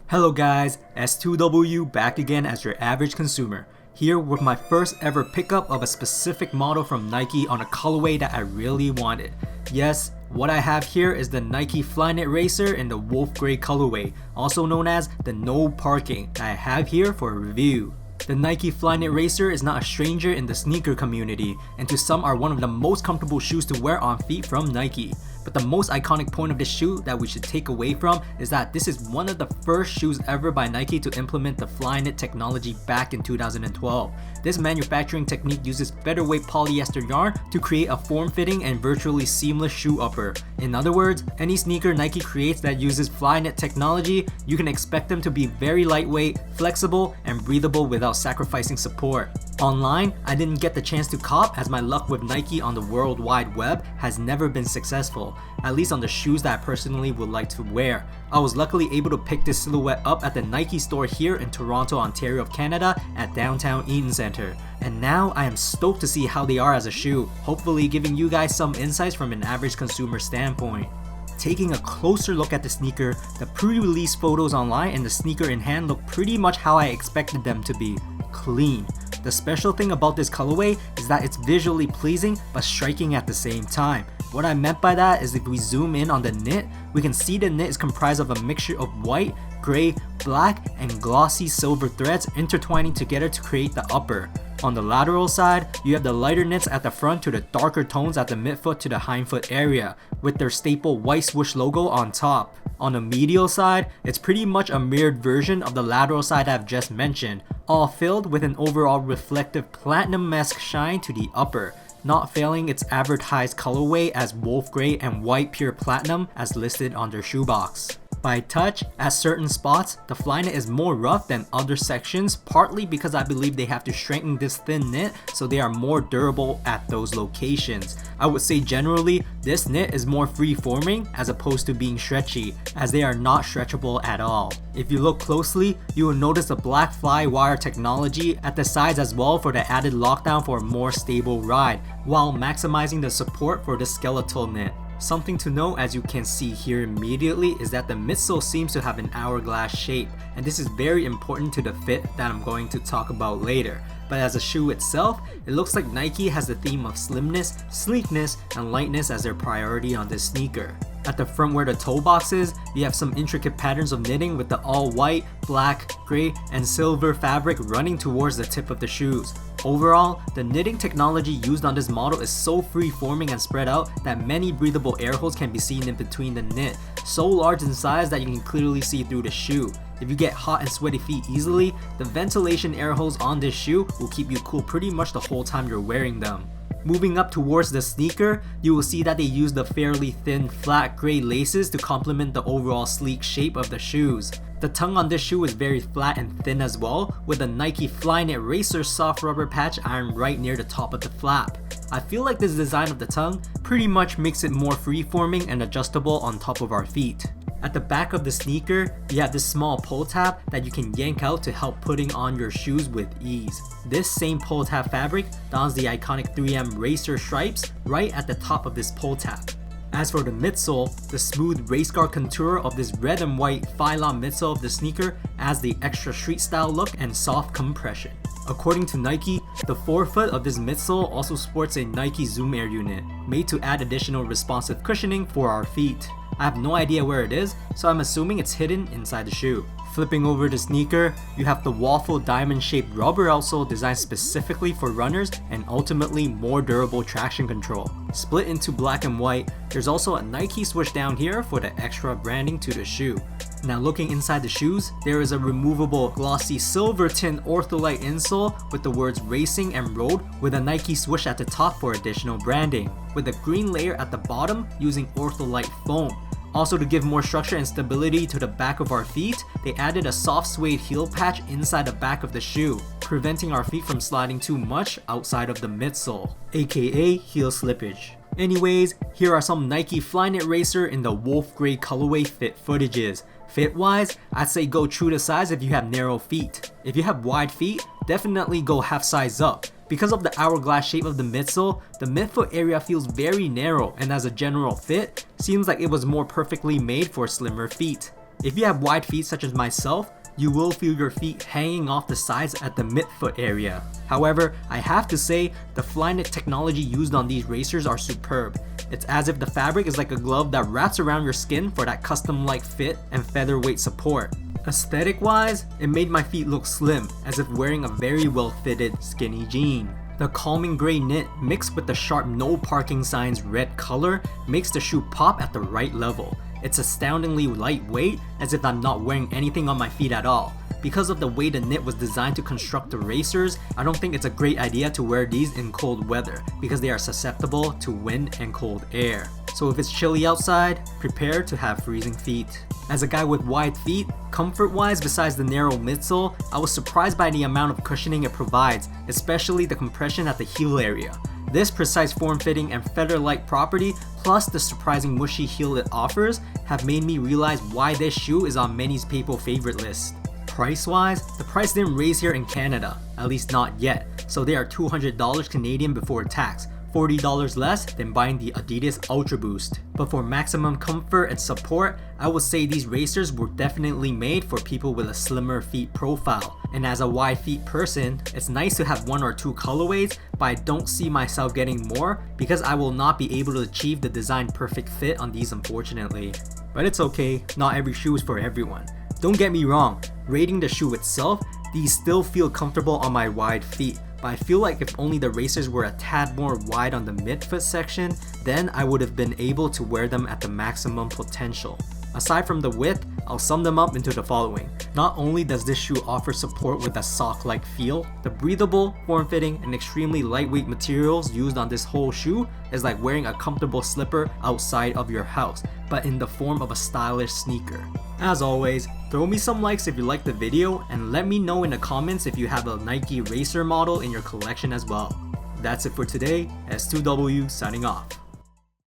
Hello guys, S2W back again as your average consumer, here with my first ever pickup of a specific model from Nike on a colorway that I really wanted. Yes, what I have here is the Nike Flyknit Racer in the wolf grey colorway, also known as the no parking, that I have here for a review. The Nike Flyknit Racer is not a stranger in the sneaker community, and to some are one of the most comfortable shoes to wear on feet from Nike. But the most iconic point of this shoe that we should take away from is that this is one of the first shoes ever by Nike to implement the Flyknit technology back in 2012. This manufacturing technique uses featherweight polyester yarn to create a form-fitting and virtually seamless shoe upper. In other words, any sneaker Nike creates that uses Flyknit technology, you can expect them to be very lightweight, flexible, and breathable without sacrificing support. Online, I didn't get the chance to cop as my luck with Nike on the World Wide Web has never been successful, at least on the shoes that I personally would like to wear. I was luckily able to pick this silhouette up at the Nike store here in Torono, Ontario of Canada at downtown Eaton Centre. And now I am stoked to see how they are as a shoe, hopefully giving you guys some insights from an average consumer standpoint. Taking a closer look at the sneaker, the pre-release photos online and the sneaker in hand look pretty much how I expected them to be, clean. The special thing about this colorway is that it's visually pleasing but striking at the same time. What I meant by that is if we zoom in on the knit, we can see the knit is comprised of a mixture of white, gray, black, and glossy silver threads intertwining together to create the upper. On the lateral side, you have the lighter knits at the front to the darker tones at the midfoot to the hindfoot area, with their staple white swoosh logo on top. On the medial side, it's pretty much a mirrored version of the lateral side I've just mentioned, all filled with an overall reflective platinum-esque shine to the upper, not failing its advertised colorway as wolf grey and white pure platinum as listed on their shoebox. By touch, at certain spots, the Flyknit is more rough than other sections, partly because I believe they have to strengthen this thin knit so they are more durable at those locations. I would say generally, this knit is more free-forming as opposed to being stretchy, as they are not stretchable at all. If you look closely, you will notice the black fly wire technology at the sides as well for the added lockdown for a more stable ride, while maximizing the support for the skeletal knit. Something to note, as you can see here immediately, is that the midsole seems to have an hourglass shape, and this is very important to the fit that I'm going to talk about later. But as a shoe itself, it looks like Nike has the theme of slimness, sleekness, and lightness as their priority on this sneaker. At the front where the toe box is, you have some intricate patterns of knitting with the all white, black, gray, and silver fabric running towards the tip of the shoes. Overall, the knitting technology used on this model is so free-forming and spread out that many breathable air holes can be seen in between the knit, so large in size that you can clearly see through the shoe. If you get hot and sweaty feet easily, the ventilation air holes on this shoe will keep you cool pretty much the whole time you're wearing them. Moving up towards the sneaker, you will see that they use the fairly thin flat gray laces to complement the overall sleek shape of the shoes. The tongue on this shoe is very flat and thin as well, with a Nike Flyknit Racer soft rubber patch ironed right near the top of the flap. I feel like this design of the tongue pretty much makes it more free-forming and adjustable on top of our feet. At the back of the sneaker, you have this small pull tab that you can yank out to help putting on your shoes with ease. This same pull tab fabric dons the iconic 3M Racer stripes right at the top of this pull tab. As for the midsole, the smooth race guard contour of this red and white Phylon midsole of the sneaker adds the extra street style look and soft compression. According to Nike, the forefoot of this midsole also sports a Nike Zoom Air unit, made to add additional responsive cushioning for our feet. I have no idea where it is, so I'm assuming it's hidden inside the shoe. Flipping over the sneaker, you have the waffle diamond-shaped rubber outsole designed specifically for runners and ultimately more durable traction control. Split into black and white, there's also a Nike swoosh down here for the extra branding to the shoe. Now looking inside the shoes, there is a removable glossy silver tint ortholite insole with the words racing and road with a Nike swoosh at the top for additional branding, with a green layer at the bottom using ortholite foam. Also, to give more structure and stability to the back of our feet, they added a soft suede heel patch inside the back of the shoe, preventing our feet from sliding too much outside of the midsole, aka heel slippage. Anyways, here are some Nike Flyknit Racer in the wolf grey colorway fit footages. Fit wise, I'd say go true to size if you have narrow feet. If you have wide feet, definitely go half size up. Because of the hourglass shape of the midsole, the midfoot area feels very narrow, and as a general fit, seems like it was more perfectly made for slimmer feet. If you have wide feet such as myself, you will feel your feet hanging off the sides at the midfoot area. However, I have to say, the Flyknit technology used on these racers are superb. It's as if the fabric is like a glove that wraps around your skin for that custom-like fit and featherweight support. Aesthetic wise, it made my feet look slim, as if wearing a very well-fitted skinny jean. The calming gray knit mixed with the sharp no parking signs red color makes the shoe pop at the right level. It's astoundingly lightweight, as if I'm not wearing anything on my feet at all. Because of the way the knit was designed to construct the racers, I don't think it's a great idea to wear these in cold weather because they are susceptible to wind and cold air. So if it's chilly outside, prepare to have freezing feet. As a guy with wide feet, comfort-wise besides the narrow midsole, I was surprised by the amount of cushioning it provides, especially the compression at the heel area. This precise form-fitting and feather-like property, plus the surprising mushy heel it offers, have made me realize why this shoe is on many people's favorite list. Price-wise, the price didn't raise here in Canada, at least not yet, so they are $200 Canadian before tax, $40 less than buying the Adidas Ultra Boost. But for maximum comfort and support, I would say these racers were definitely made for people with a slimmer feet profile. And as a wide feet person, it's nice to have one or two colorways, but I don't see myself getting more because I will not be able to achieve the design perfect fit on these unfortunately. But it's okay, not every shoe is for everyone. Don't get me wrong, rating the shoe itself, these still feel comfortable on my wide feet. But I feel like if only the racers were a tad more wide on the midfoot section, then I would have been able to wear them at the maximum potential. Aside from the width, I'll sum them up into the following. Not only does this shoe offer support with a sock-like feel, the breathable, form-fitting, and extremely lightweight materials used on this whole shoe is like wearing a comfortable slipper outside of your house, but in the form of a stylish sneaker. As always, throw me some likes if you liked the video, and let me know in the comments if you have a Nike Racer model in your collection as well. That's it for today, S2W signing off.